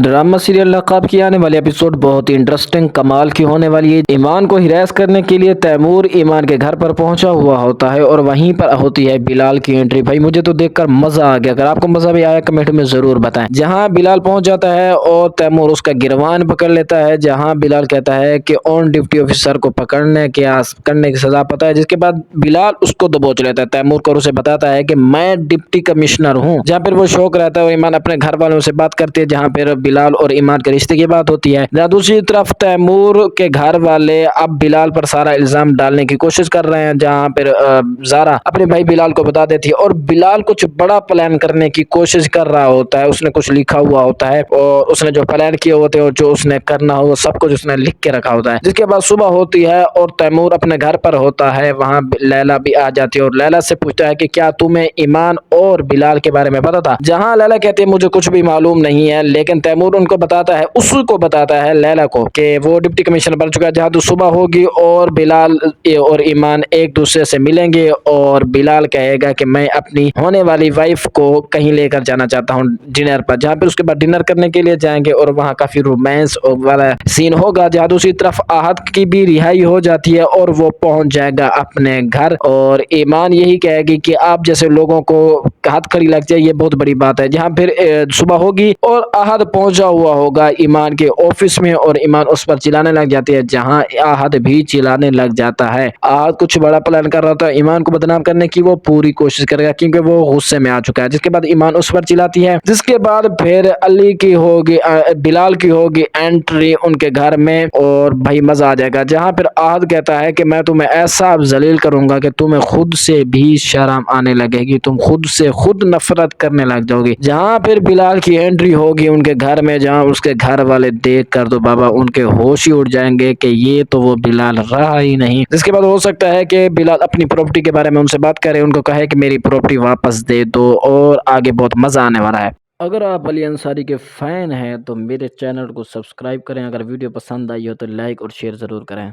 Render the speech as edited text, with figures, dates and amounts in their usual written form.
Drama serial نقاب کی آنے والی ایپیسوڈ بہت ہی انٹرسٹنگ کمال کی ہونے والی ہے۔ ایمان کو ہراس کرنے کے لیے تیمور ایمان کے گھر پر پہنچا ہوا ہوتا ہے اور وہیں پر ہوتی ہے بلال کی انٹری۔ بھائی مجھے تو دیکھ کر مزہ آ گیا، اگر آپ کو مزہ بھی آیا کمنٹ میں ضرور بتائیں۔ جہاں بلال پہنچ جاتا ہے اور تیمور اس کا گروان پکڑ لیتا ہے، جہاں بلال کہتا ہے کہ آن ڈیوٹی آفیسر کو پکڑنے کی سزا پتا ہے، جس کے بعد بلال اس کو دبوچ لیتا ہے تیمور کو اور اسے بتاتا ہے کہ میں ڈپٹی کمشنر ہوں۔ جہاں پھر وہ شوق رہتا ہے اور ایمان اپنے گھر والوں سے بات کرتے ہیں، جہاں پھر بلال اور ایمان کے رشتے کی بات ہوتی ہے۔ جہاں دوسری طرف تیمور کے گھر والے اب بلال پر سارا الزام ڈالنے کی کوشش کر رہے ہیں، جہاں پھر زارا اپنے بھائی بلال کو بتا دیتی ہے اور بلال کچھ بڑا پلان کرنے کی کوشش کر رہا ہوتا ہے۔ اس نے کچھ لکھا ہوا ہوتا ہے اور اس نے جو پلان کیے ہوتے ہیں اور جو اس نے کرنا ہو وہ سب کچھ اس نے لکھ کے رکھا ہوتا ہے۔ جس کے بعد صبح ہوتی ہے اور تیمور اپنے گھر پر ہوتا ہے، وہاں لیلا بھی آ جاتی ہے اور لیلا سے پوچھتا ہے کہ کیا تمہیں ایمان اور بلال کے بارے میں پتا تھا؟ جہاں لیلا کہتی ہے مجھے کچھ بھی معلوم نہیں ہے، لیکن تیمور ان کو بتاتا ہے، اس کو بتاتا ہے لیلا کو کہ وہ ڈپٹی کمشنر بن چکا ہے۔ جہاں تو صبح ہوگی اور بلال اور ایمان ایک دوسرے سے ملیں گے اور بلال کہے گا کہ میں اپنی ہونے والی وائف کو کہیں لے کر جانا چاہتا ہوں ڈنر پر، جہاں پہ اس کے بعد ڈنر کرنے کے لیے جائیں گے اور وہاں کافی رومانس والا سین ہوگا۔ جہاں دوسری طرف آہت کی بھی رہائی ہو جاتی ہے اور وہ پہنچ جائے گا اپنے گھر اور ایمان یہی کہے گی کہ آپ جیسے لوگوں کو ہاتھ کھڑی لگ جائے یہ بہت بڑی بات ہے۔ جہاں پھر صبح ہوگی اور آہت پہنچا ہوا ہوگا ایمان کے آفس میں اور ایمان اس پر چلانے لگ جاتی ہے، جہاں آہت بھی چلانے لگ جاتا ہے۔ آہت کچھ بڑا پلان کر رہا تھا ایمان کو بدنام کرنے کی، وہ پوری کوشش کرے گا کیونکہ وہ غصے میں آ چکا ہے۔ جس کے بعد ایمان اس پر چلاتی ہے، جس کے بعد پھر علی کی ہوگی بلال کی ہوگی انٹری ان کے گھر میں اور بھائی مزہ آ جائے گا۔ جہاں پھر آہت کہتا ہے کہ میں تمہیں ایسا ذلیل کروں گا کہ تمہیں خود سے بھی شرم آنے لگے گی، تم خود سے خود نفرت کرنے لگ جاؤ گی۔ جہاں پھر بلال کی انٹری ہوگی ان کے گھر میں، جہاں اس کے گھر والے دیکھ کر تو بابا ان کے ہوش ہی اڑ جائیں گے کہ یہ تو وہ بلال رہا ہی نہیں۔ جس کے بعد ہو سکتا ہے کہ بلال اپنی پراپرٹی کے بارے میں ان سے بات کرے، ان کو کہے کہ میری پراپرٹی واپس دے دو اور آگے بہت مزہ آنے والا ہے۔ اگر آپ علی انصاری کے فین ہیں تو میرے چینل کو سبسکرائب کریں، اگر ویڈیو پسند آئی ہو تو لائک اور شیئر ضرور کریں۔